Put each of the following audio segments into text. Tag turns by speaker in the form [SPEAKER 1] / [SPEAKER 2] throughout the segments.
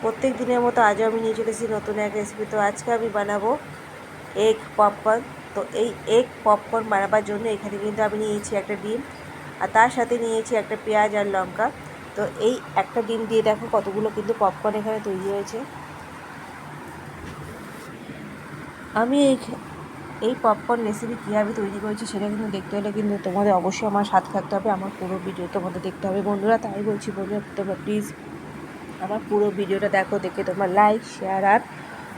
[SPEAKER 1] প্রত্যেক দিনের মতো আজও আমি নিয়ে চলে এসেছি নতুন এক রেসিপি। তো আজকে আমি বানাবো এগ পপকর্ন। তো এই এগ পপকর্ন বানাবার জন্য এখানে কিন্তু আমি নিয়েছি একটা ডিম, আর তার সাথে নিয়েছি একটা পেঁয়াজ আর লঙ্কা। তো এই একটা ডিম দিয়ে দেখো কতগুলো কিন্তু পপকর্ন এখানে তৈরি হয়েছে। আমি এই পপকর্ন রেসিপি কীভাবে তৈরি করেছি সেটা কিন্তু দেখতে হলে কিন্তু তোমাদের অবশ্যই আমার সাথে থাকতে হবে, আমার পুরো ভিডিও তোমাদের দেখতে হবে বন্ধুরা। তাই বলছি বন্ধুরা, তোমরা প্লিজ আমার পুরো ভিডিওটা দেখো, দেখে তোমরা লাইক, শেয়ার আর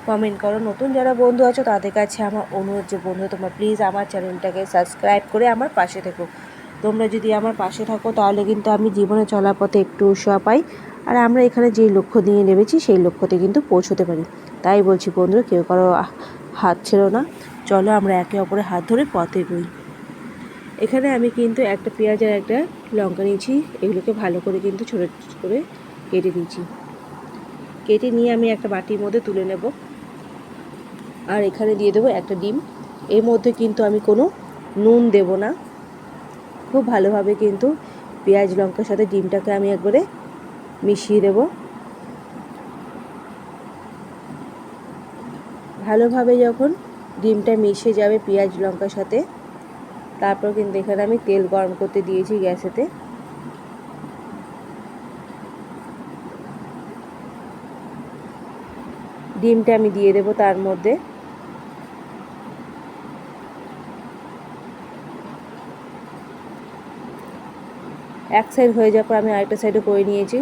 [SPEAKER 1] কমেন্ট করো। নতুন যারা বন্ধু আছো তাদের কাছে আমার অনুরোধ যে বন্ধু তোমরা প্লিজ আমার চ্যানেলটাকে সাবস্ক্রাইব করে আমার পাশে থেকো। তোমরা যদি আমার পাশে থাকো তাহলে কিন্তু আমি জীবনে চলার পথে একটু উৎসাহ পাই, আর আমরা এখানে যে লক্ষ্য নিয়ে নেমেছি সেই লক্ষ্যতে কিন্তু পৌঁছতে পারি। তাই বলছি বন্ধুরা, কেউ কারো হাত ছেড়ো না, চলো আমরা একে অপরের হাত ধরে পথে এগোই। এখানে আমি কিন্তু একটা পেঁয়াজ আর একটা লঙ্কা নিয়েছি, এগুলোকে ভালো করে কিন্তু ছোটো করে কেটে দিয়েছি। কেটে নিয়ে আমি একটা বাটির মধ্যে তুলে নেব, আর এখানে দিয়ে দেবো একটা ডিম। এর মধ্যে কিন্তু আমি কোনো নুন দেব না। খুব ভালোভাবে কিন্তু পেঁয়াজ লঙ্কার সাথে ডিমটাকে আমি একবারে মিশিয়ে দেব। ভালোভাবে যখন ডিমটা মিশে যাবে পেঁয়াজ লঙ্কার সাথে, তারপর কিন্তু এখানে আমি তেল গরম করতে দিয়েছি গ্যাসেতে। ডিমটা আমি দিয়ে দেব তার মধ্যে। এক সাইড হয়ে যাওয়ার পর আমি আরেকটা সাইডে করে নিয়েছি,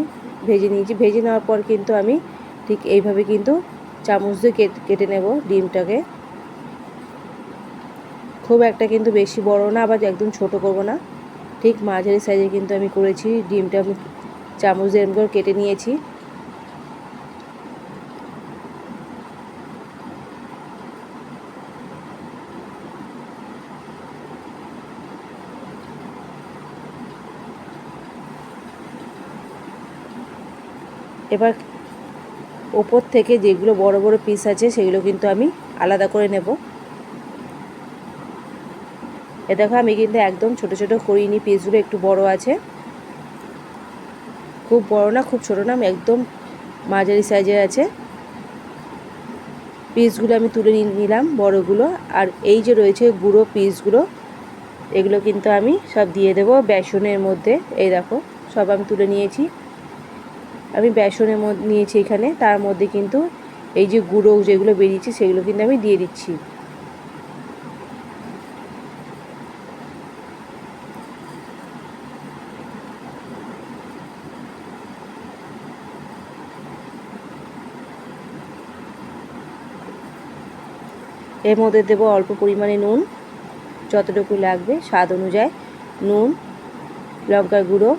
[SPEAKER 1] ভেজে নিয়েছি। ভেজে নেওয়ার পর কিন্তু আমি ঠিক এইভাবে কিন্তু চামচ দিয়ে কেটে নেব ডিমটাকে। খুব একটা কিন্তু বেশি বড় না, আবার একদম ছোট করব না, ঠিক মাঝারি সাইজে কিন্তু আমি করেছি। ডিমটা আমি চামচ দিয়ে এরকম করে কেটে নিয়েছি। এবার ওপর থেকে যেগুলো বড় বড় পিস আছে সেগুলো কিন্তু আমি আলাদা করে নেব। এ দেখো আমি কিন্তু একদম ছোট ছোট করিনি, পিসগুলো একটু বড় আছে, খুব বড় না খুব ছোট না, আমি একদম মাঝারি সাইজের আছে। পিসগুলো আমি তুলে নিলাম বড়গুলো। আর এই যে রয়েছে গুঁড়ো পিসগুলো, এগুলো কিন্তু আমি সব দিয়ে দেবো বেসনের মধ্যে। এই দেখো সব আমি তুলে নিয়েছি। আমি বেসনের মধ্যে নিয়েছি এখানে, তার মধ্যে কিন্তু এই যে গুঁড়ো যেগুলো বেরিয়েছে সেগুলো কিন্তু আমি দিয়ে দিচ্ছি। এর মধ্যে দেবো অল্প পরিমাণে নুন, যতটুকু লাগবে স্বাদ অনুযায়ী নুন, লঙ্কার গুঁড়ো,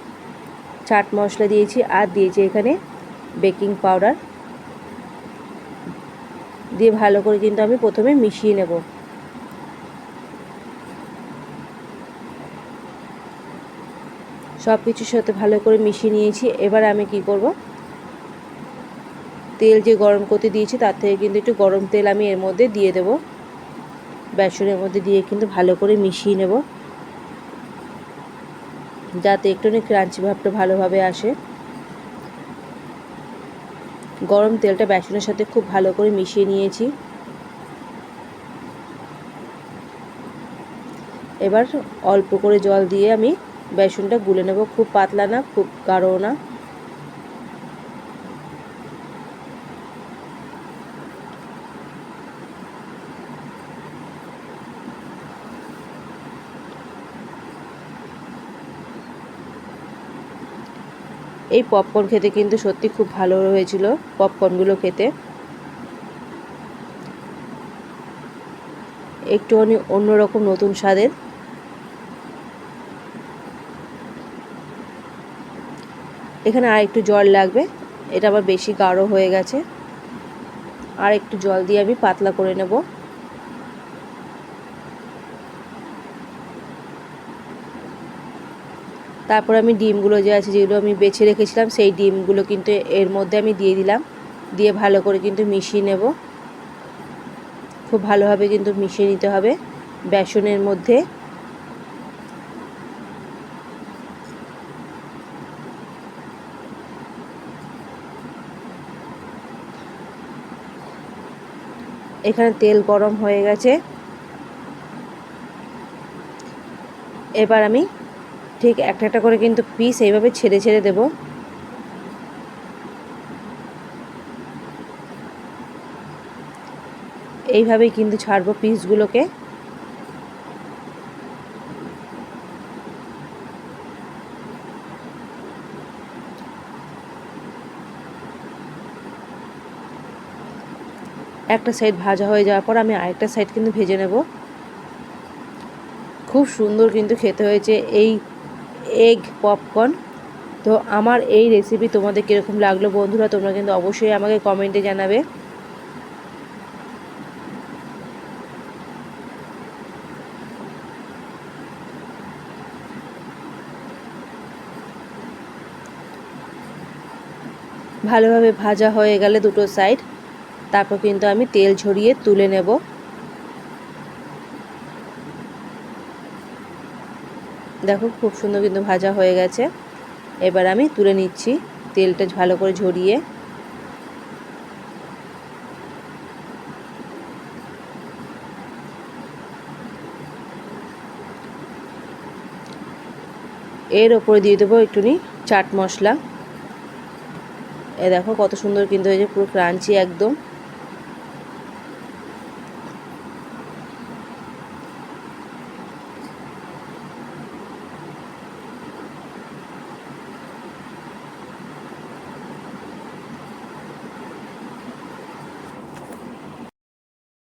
[SPEAKER 1] চাট মশলা দিয়েছি, আর দিয়েছি এখানে বেকিং পাউডার দিয়ে ভালো করে কিন্তু আমি প্রথমে মিশিয়ে নেব। সব কিছুর সাথে ভালো করে মিশিয়ে নিয়েছি। এবার আমি কি করব, তেল যে গরম করতে দিয়েছি তার থেকে কিন্তু একটু গরম তেল আমি এর মধ্যে দিয়ে দেব। বেসনের মধ্যে দিয়ে কিন্তু ভালো করে মিশিয়ে নেব, যাতে একটুখানি ক্রাঞ্চি ভাবটা ভালোভাবে আসে। গরম তেলটা বেসনের সাথে খুব ভালো করে মিশিয়ে নিয়েছি। এবার অল্প করে জল দিয়ে আমি বেসনটা গুলে নেব, খুব পাতলা না খুব গাঢ় না। এই পপকর্ন খেতে কিন্তু সত্যি খুব ভালো হয়েছিল, পপকর্নগুলো খেতে একটুখানি অন্যরকম নতুন স্বাদের। এখানে আর একটু জল লাগবে, এটা আবার বেশি গাঢ় হয়ে গেছে, আর একটু জল দিয়ে আমি পাতলা করে নেব। তারপর আমি ডিমগুলো যে আছে যেগুলো আমি বেছে রেখেছিলাম সেই ডিমগুলো কিন্তু এর মধ্যে আমি দিয়ে দিলাম, দিয়ে ভালো করে কিন্তু মিশিয়ে নেব। খুব ভালোভাবে কিন্তু মিশিয়ে নিতে হবে বেসনের মধ্যে। এখানে তেল গরম হয়ে গেছে। এবার আমি ঠিক একটা একটা করে কিন্তু পিস এইভাবে ছেড়ে ছেড়ে দেব। এইভাবেই কিন্তু ছাড়বো পিসগুলোকে। একটা সাইড ভাজা হয়ে যাওয়ার পর আমি আরেকটা সাইড কিন্তু ভেজে নেব। খুব সুন্দর কিন্তু খেতে হয়েছে এই এগ পপকর্ন। তো আমার এই রেসিপি তোমাদের কীরকম লাগলো বন্ধুরা, তোমরা কিন্তু অবশ্যই আমাকে কমেন্টে জানাবে। ভালোভাবে ভাজা হয়ে গেলে দুটো সাইড, তারপর কিন্তু আমি তেল ঝরিয়ে তুলে নেব। দেখো খুব সুন্দর কিন্তু ভাজা হয়ে গেছে। এবার আমি তুলে নিচ্ছি তেলটা ভালো করে ঝরিয়ে। এর ওপরে দিয়ে দেবো একটুনি চাট মশলা। দেখো কত সুন্দর কিন্তু হয়েছে, পুরো ক্রাঞ্চি একদম।